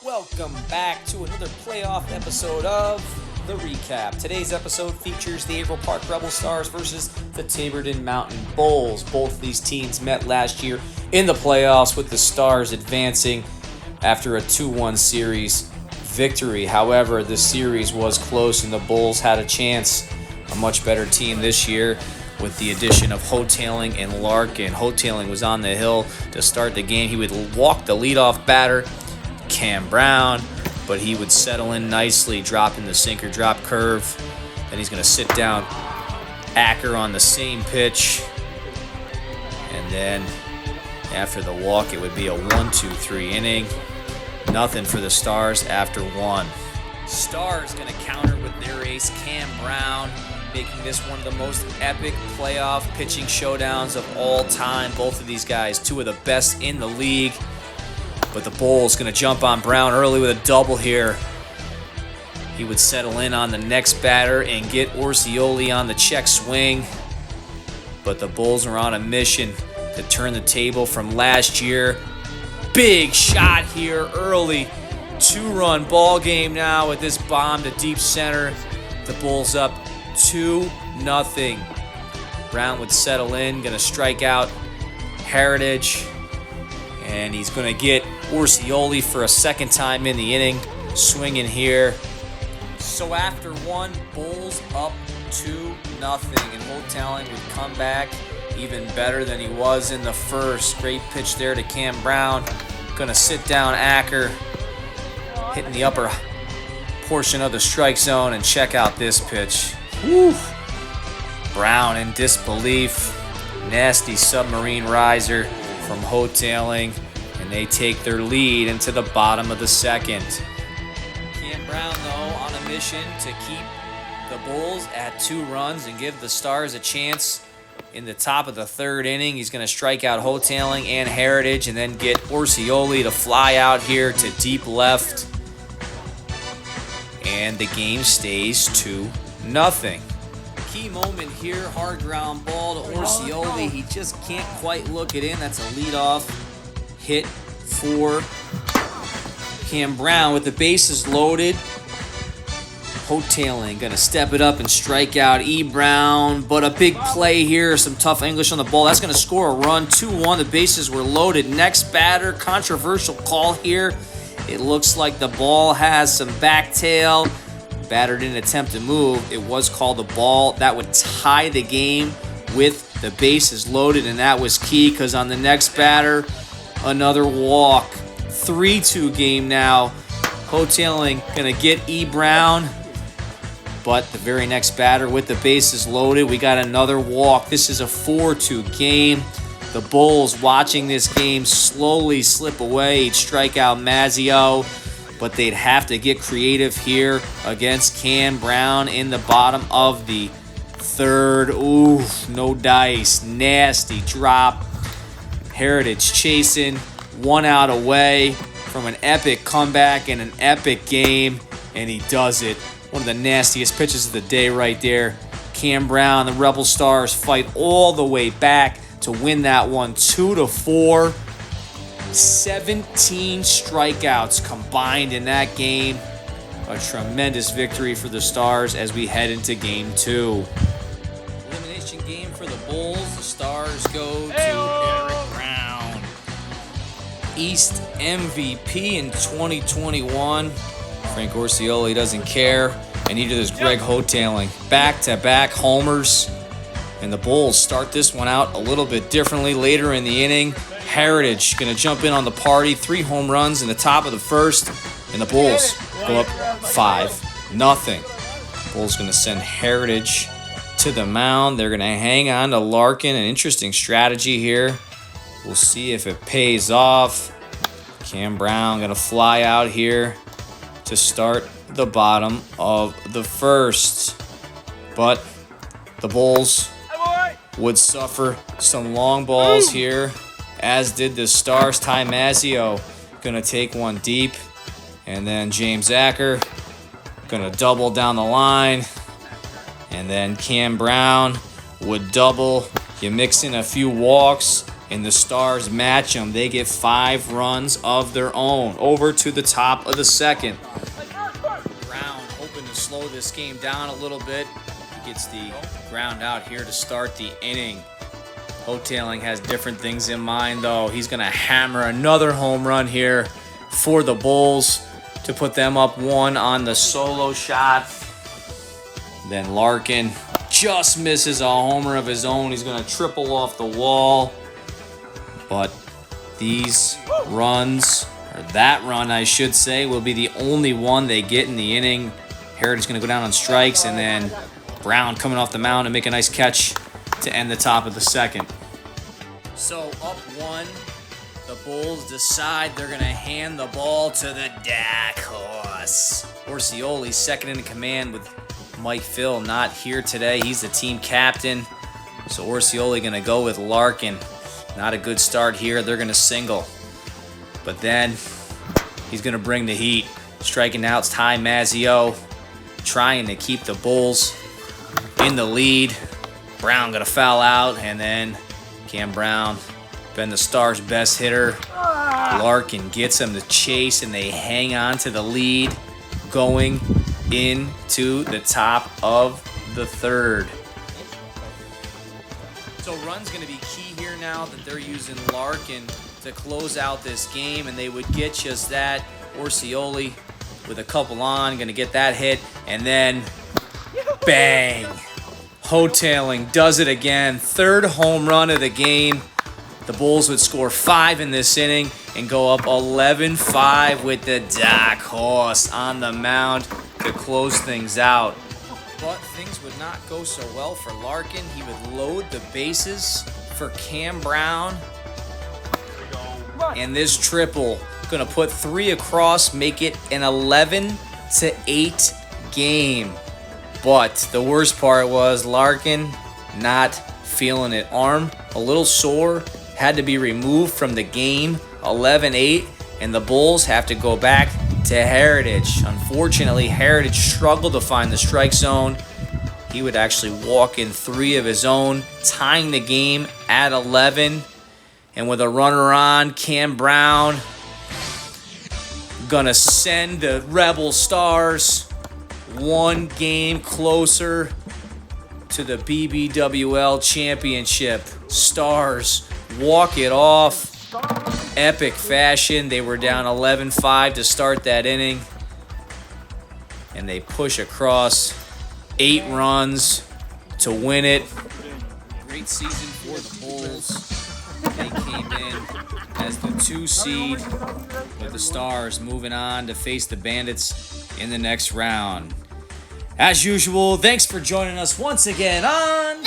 Welcome back to another playoff episode of The Recap. Today's episode features the April Park Rebel Stars versus the Taborton Mountain Bulls. Both of these teams met last year in the playoffs, with the Stars advancing after a 2-1 series victory. However, the series was close and the Bulls had a chance. A much better team this year with the addition of Hotaling and Larkin. Hotaling was on the hill to start the game. He would walk the leadoff batter, Cam Brown, but he would settle in nicely, dropping the sinker drop curve. Then he's going to sit down Acker on the same pitch. And then after the walk, it would be a 1-2-3 inning. Nothing for the Stars after one. Stars going to counter with their ace, Cam Brown, making this one of the most epic playoff pitching showdowns of all time. Both of these guys, two of the best in the league. But the Bulls going to jump on Brown early with a double here. He would settle in on the next batter and get Orsioli on the check swing. But the Bulls are on a mission to turn the table from last year. Big shot here early. 2-run ball game now with this bomb to deep center. The Bulls up 2-0. Brown would settle in, going to strike out Heritage. And he's going to get Orsioli for a second time in the inning, swinging here. So after one, Bulls up 2-0, and Hotaling would come back even better than he was in the first. Great pitch there to Cam Brown. Going to sit down Acker, hitting the upper portion of the strike zone, and check out this pitch. Woo. Brown in disbelief. Nasty submarine riser from Hotaling, and they take their lead into the bottom of the second. Cam Brown, though, on a mission to keep the Bulls at 2 runs and give the Stars a chance in the top of the third inning. He's going to strike out Hotaling and Heritage and then get Orsioli to fly out here to deep left. And the game stays 2-0. Key moment here, hard ground ball to Orsioli. He just can't quite look it in. That's a leadoff hit for Cam Brown with the bases loaded. Hotaling going to step it up and strike out E. Brown, but a big play here, some tough English on the ball. That's going to score a run. 2-1, the bases were loaded. Next batter, controversial call here. It looks like the ball has some back tail. Batter didn't attempt to move. It was called a ball. That would tie the game with the bases loaded, and that was key because on the next batter, another walk. 3-2 game now. Hotaling going to get E. Brown, but the very next batter with the bases loaded, we got another walk. This is a 4-2 game. The Bulls watching this game slowly slip away. He'd strike out Mazzio, but they'd have to get creative here against Cam Brown in the bottom of the third. Ooh, no dice. Nasty drop. Heritage chasing, 1 out away from an epic comeback and an epic game, and he does it. One of the nastiest pitches of the day right there. Cam Brown, the Rebel Stars fight all the way back to win that one 2-4. 17 strikeouts combined in that game. A tremendous victory for the Stars as we head into Game 2. Elimination game for the Bulls. The Stars go to Eric Brown, East MVP in 2021. Frank Orsioli doesn't care, and neither does Greg Hotaling. Back-to-back homers, and the Bulls start this one out a little bit differently later in the inning. Heritage going to jump in on the party. 3 home runs in the top of the first, and the Bulls go up 5-0. Bulls going to send Heritage to the mound. They're going to hang on to Larkin. An interesting strategy here. We'll see if it pays off. Cam Brown going to fly out here to start the bottom of the first. But the Bulls would suffer some long balls here, as did the Stars. Ty Mazzio going to take one deep, and then James Acker going to double down the line, and then Cam Brown would double. You mix in a few walks, And the Stars match them. They get 5 runs of their own. Over to the top of the second. Brown hoping to slow this game down a little bit. Gets the ground out here to start the inning. Hotaling has different things in mind, though. He's going to hammer another home run here for the Bulls to put them up 1 on the solo shot. Then Larkin just misses a homer of his own. He's going to triple off the wall. But these runs, or that run I should say, will be the only one they get in the inning. Heritage going to go down on strikes, and then Brown coming off the mound and make a nice catch to end the top of the second. So up 1, the Bulls decide they're going to hand the ball to the dark horse. Orsioli second in command with Mike Phil not here today. He's the team captain. So Orsioli going to go with Larkin. Not a good start here. They're going to single. But then he's going to bring the heat. Striking out Ty Mazzeo, trying to keep the Bulls in the lead. Brown going to foul out, and then Cam Brown, been the Stars' best hitter. Larkin gets him to chase, and they hang on to the lead going into the top of the third. So run's going to be key here now that they're using Larkin to close out this game, and they would get just that. Orsioli with a couple on, going to get that hit, and then bang! Hotaling does it again. 3rd home run of the game. The Bulls would score 5 in this inning and go up 11-5 with the dark horse on the mound to close things out. But things would not go so well for Larkin. He would load the bases for Cam Brown. And this triple going to put 3 across, make it an 11-8 game. But the worst part was Larkin not feeling it. Arm a little sore, had to be removed from the game. 11-8, and the Bulls have to go back to Heritage. Unfortunately, Heritage struggled to find the strike zone. He would actually walk in 3 of his own, tying the game at 11. And with a runner on, Cam Brown gonna send the Rebel Stars 1 game closer to the BBWL championship. Stars walk it off. Epic fashion. They were down 11-5 to start that inning. And they push across 8 runs to win it. Great season for the Bulls. They came in as the 2 seed, with the Stars moving on to face the Bandits in the next round. As usual, thanks for joining us once again on